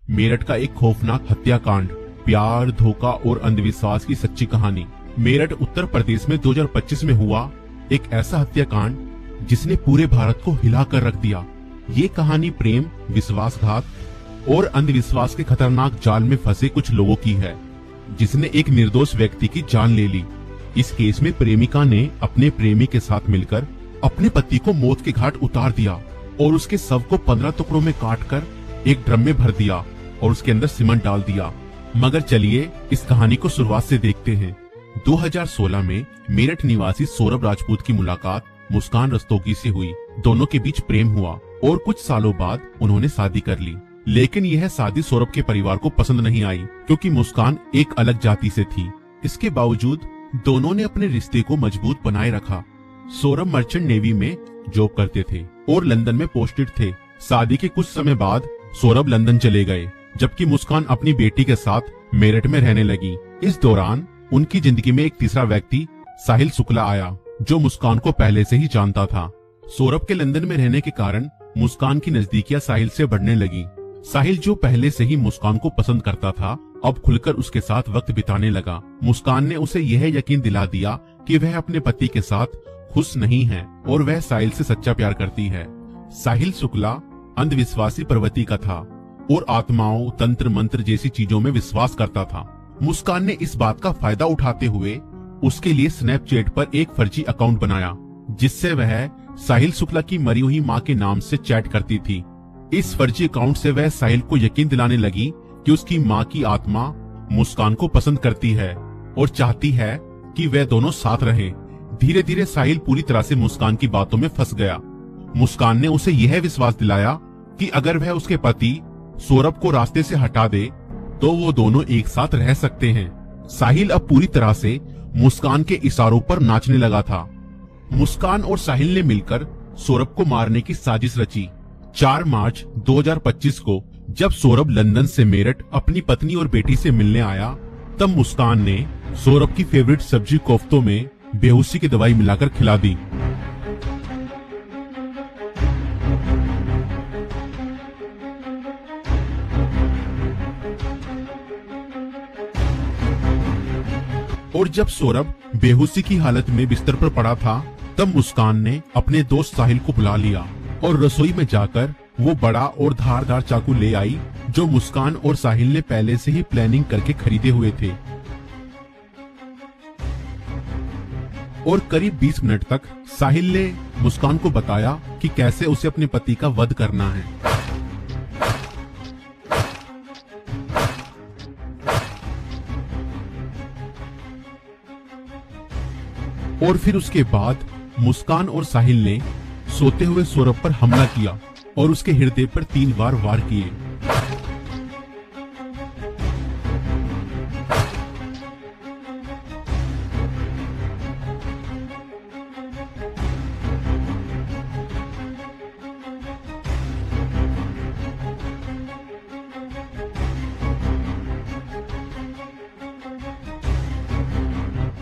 मेरठ का एक खौफनाक हत्याकांड, प्यार, धोखा और अंधविश्वास की सच्ची कहानी। मेरठ उत्तर प्रदेश में 2025 में हुआ एक ऐसा हत्याकांड जिसने पूरे भारत को हिलाकर रख दिया। ये कहानी प्रेम, विश्वासघात और अंधविश्वास के खतरनाक जाल में फंसे कुछ लोगों की है, जिसने एक निर्दोष व्यक्ति की जान ले ली। इस केस में प्रेमिका ने अपने प्रेमी के साथ मिलकर अपने पति को मौत के घाट उतार दिया और उसके शव को 15 टुकड़ों में काटकर एक ड्रम में भर दिया और उसके अंदर सीमेंट डाल दिया। मगर चलिए इस कहानी को शुरुआत से देखते हैं। 2016 में मेरठ निवासी सौरभ राजपूत की मुलाकात मुस्कान रस्तोगी से हुई। दोनों के बीच प्रेम हुआ और कुछ सालों बाद उन्होंने शादी कर ली। लेकिन यह शादी सौरभ के परिवार को पसंद नहीं आई, क्योंकि मुस्कान एक अलग जाति से थी। इसके बावजूद दोनों ने अपने रिश्ते को मजबूत बनाए रखा। सौरभ मर्चेंट नेवी में जॉब करते थे और लंदन में पोस्टेड थे। शादी के कुछ समय बाद सौरभ लंदन चले गए, जबकि मुस्कान अपनी बेटी के साथ मेरठ में रहने लगी। इस दौरान उनकी जिंदगी में एक तीसरा व्यक्ति साहिल शुक्ला आया, जो मुस्कान को पहले से ही जानता था। सौरभ के लंदन में रहने के कारण मुस्कान की नजदीकियां साहिल से बढ़ने लगी। साहिल, जो पहले से ही मुस्कान को पसंद करता था, अब खुलकर उसके साथ वक्त बिताने लगा। मुस्कान ने उसे यह यकीन दिला दिया कि वह अपने पति के साथ खुश नहीं है और वह साहिल से सच्चा प्यार करती है। साहिल शुक्ला अंधविश्वासी प्रवृत्ति का था और आत्माओं, तंत्र मंत्र जैसी चीजों में विश्वास करता था। मुस्कान ने इस बात का फायदा उठाते हुए उसके लिए स्नैपचैट पर एक फर्जी अकाउंट बनाया, जिससे वह साहिल शुक्ला की मरी हुई मां के नाम से चैट करती थी। इस फर्जी अकाउंट से वह साहिल को यकीन दिलाने लगी कि उसकी मां की आत्मा मुस्कान को पसंद करती है और चाहती है कि वे दोनों साथ रहें। धीरे धीरे साहिल पूरी तरह से मुस्कान की बातों में फंस गया। मुस्कान ने उसे यह विश्वास दिलाया कि अगर वह उसके पति सौरभ को रास्ते से हटा दे तो वो दोनों एक साथ रह सकते हैं। साहिल अब पूरी तरह से मुस्कान के इशारों पर नाचने लगा था। मुस्कान और साहिल ने मिलकर सौरभ को मारने की साजिश रची। 4 मार्च 2025 को जब सौरभ लंदन से मेरठ अपनी पत्नी और बेटी से मिलने आया, तब मुस्कान ने सौरभ की फेवरेट सब्जी कोफ्तों में बेहोशी की दवाई मिलाकर खिला दी। और जब सौरभ बेहोशी की हालत में बिस्तर पर पड़ा था, तब मुस्कान ने अपने दोस्त साहिल को बुला लिया और रसोई में जाकर वो बड़ा और धारदार चाकू ले आई, जो मुस्कान और साहिल ने पहले से ही प्लानिंग करके खरीदे हुए थे। और करीब 20 मिनट तक साहिल ने मुस्कान को बताया कि कैसे उसे अपने पति का वध करना है। और फिर उसके बाद मुस्कान और साहिल ने सोते हुए सौरभ पर हमला किया और उसके हृदय पर 3 बार वार किए।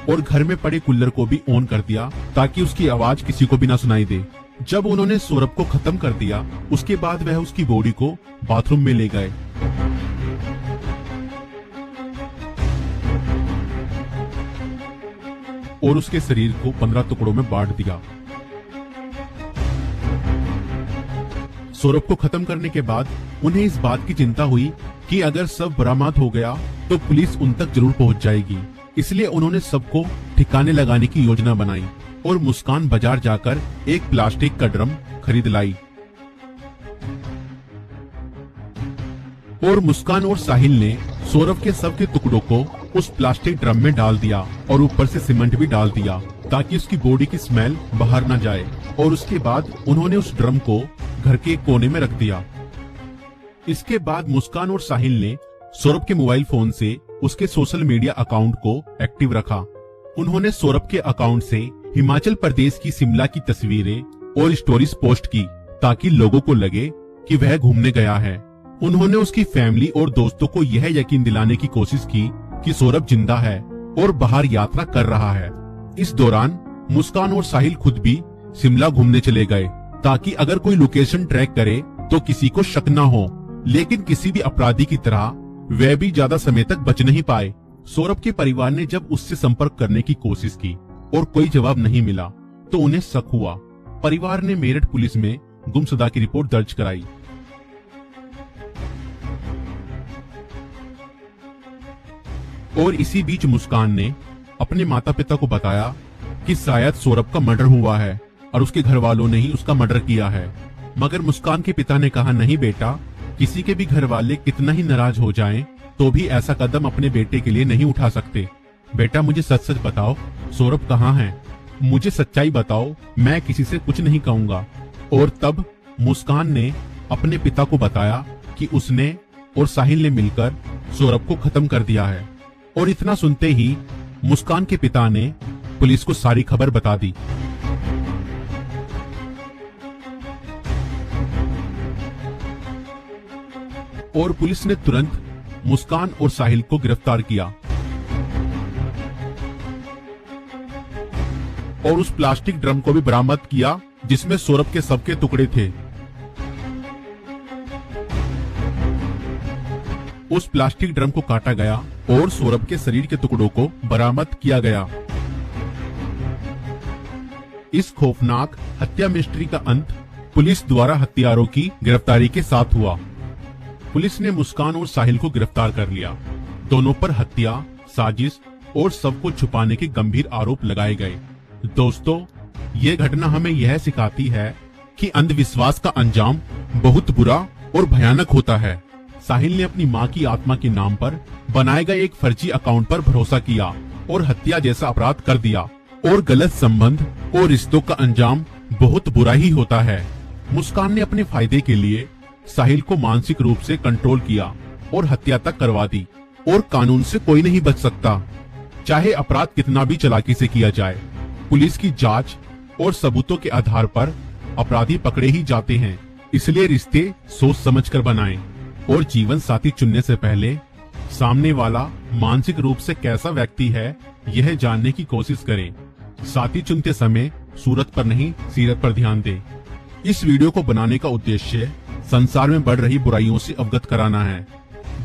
और घर में पड़े कूलर को भी ऑन कर दिया ताकि उसकी आवाज किसी को भी ना सुनाई दे। जब उन्होंने सौरभ को खत्म कर दिया, उसके बाद वह उसकी बॉडी को बाथरूम में ले गए। और उसके शरीर को 15 टुकड़ों में बांट दिया। सौरभ को खत्म करने के बाद उन्हें इस बात की चिंता हुई कि अगर सब बरामद हो गया तो पुलिस उन तक जरूर पहुंच जाएगी। इसलिए उन्होंने सबको ठिकाने लगाने की योजना बनाई और मुस्कान बाजार जाकर एक प्लास्टिक का ड्रम खरीद लाई। और मुस्कान और साहिल ने सौरभ के शव के टुकड़ों को उस प्लास्टिक ड्रम में डाल दिया और ऊपर से सीमेंट भी डाल दिया ताकि उसकी बॉडी की स्मेल बाहर न जाए। और उसके बाद उन्होंने उस ड्रम को घर के एक कोने में रख दिया। इसके बाद मुस्कान और साहिल ने सौरभ के मोबाइल फोन से उसके सोशल मीडिया अकाउंट को एक्टिव रखा। उन्होंने सौरभ के अकाउंट से हिमाचल प्रदेश की शिमला की तस्वीरें और स्टोरीज पोस्ट की ताकि लोगों को लगे कि वह घूमने गया है। उन्होंने उसकी फैमिली और दोस्तों को यह यकीन दिलाने की कोशिश की कि सौरभ जिंदा है और बाहर यात्रा कर रहा है। इस दौरान मुस्कान और साहिल खुद भी शिमला घूमने चले गए ताकि अगर कोई लोकेशन ट्रैक करे तो किसी को शक न हो। लेकिन किसी भी अपराधी की तरह वह भी ज्यादा समय तक बच नहीं पाए। सौरभ के परिवार ने जब उससे संपर्क करने की कोशिश की और कोई जवाब नहीं मिला तो उन्हें शक हुआ। परिवार ने मेरठ पुलिस में गुमशुदा की रिपोर्ट दर्ज कराई। और इसी बीच मुस्कान ने अपने माता पिता को बताया कि शायद सौरभ का मर्डर हुआ है और उसके घर वालों ने ही उसका मर्डर किया है। मगर मुस्कान के पिता ने कहा, नहीं बेटा, किसी के भी घर वाले कितना ही नाराज हो जाएं, तो भी ऐसा कदम अपने बेटे के लिए नहीं उठा सकते। बेटा, मुझे सच सच बताओ, सौरभ कहाँ है? मुझे सच्चाई बताओ, मैं किसी से कुछ नहीं कहूँगा। और तब मुस्कान ने अपने पिता को बताया कि उसने और साहिल ने मिलकर सौरभ को खत्म कर दिया है। और इतना सुनते ही मुस्कान के पिता ने पुलिस को सारी खबर बता दी। और पुलिस ने तुरंत मुस्कान और साहिल को गिरफ्तार किया और उस प्लास्टिक ड्रम को भी बरामद किया जिसमें सौरभ के शव के टुकड़े थे। उस प्लास्टिक ड्रम को काटा गया और सौरभ के शरीर के टुकड़ों को बरामद किया गया। इस खौफनाक हत्या मिस्ट्री का अंत पुलिस द्वारा हत्यारों की गिरफ्तारी के साथ हुआ। पुलिस ने मुस्कान और साहिल को गिरफ्तार कर लिया। दोनों पर हत्या, साजिश और शव को छुपाने के गंभीर आरोप लगाए गए। दोस्तों, ये घटना हमें यह सिखाती है कि अंधविश्वास का अंजाम बहुत बुरा और भयानक होता है। साहिल ने अपनी मां की आत्मा के नाम पर बनाए गए एक फर्जी अकाउंट पर भरोसा किया और हत्या जैसा अपराध कर दिया। और गलत संबंध और रिश्तों का अंजाम बहुत बुरा ही होता है। मुस्कान ने अपने फायदे के लिए साहिल को मानसिक रूप से कंट्रोल किया और हत्या तक करवा दी। और कानून से कोई नहीं बच सकता, चाहे अपराध कितना भी चालाकी से किया जाए। पुलिस की जांच और सबूतों के आधार पर अपराधी पकड़े ही जाते हैं। इसलिए रिश्ते सोच समझकर बनाएं और जीवन साथी चुनने से पहले सामने वाला मानसिक रूप से कैसा व्यक्ति है यह जानने की कोशिश करें। साथी चुनते समय सूरत पर नहीं, सीरत पर ध्यान दें। इस वीडियो को बनाने का उद्देश्य संसार में बढ़ रही बुराइयों से अवगत कराना है।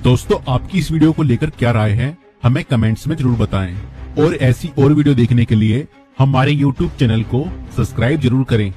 दोस्तों, आपकी इस वीडियो को लेकर क्या राय है हमें कमेंट्स में जरूर बताएं। और ऐसी और वीडियो देखने के लिए हमारे YouTube चैनल को सब्सक्राइब जरूर करें।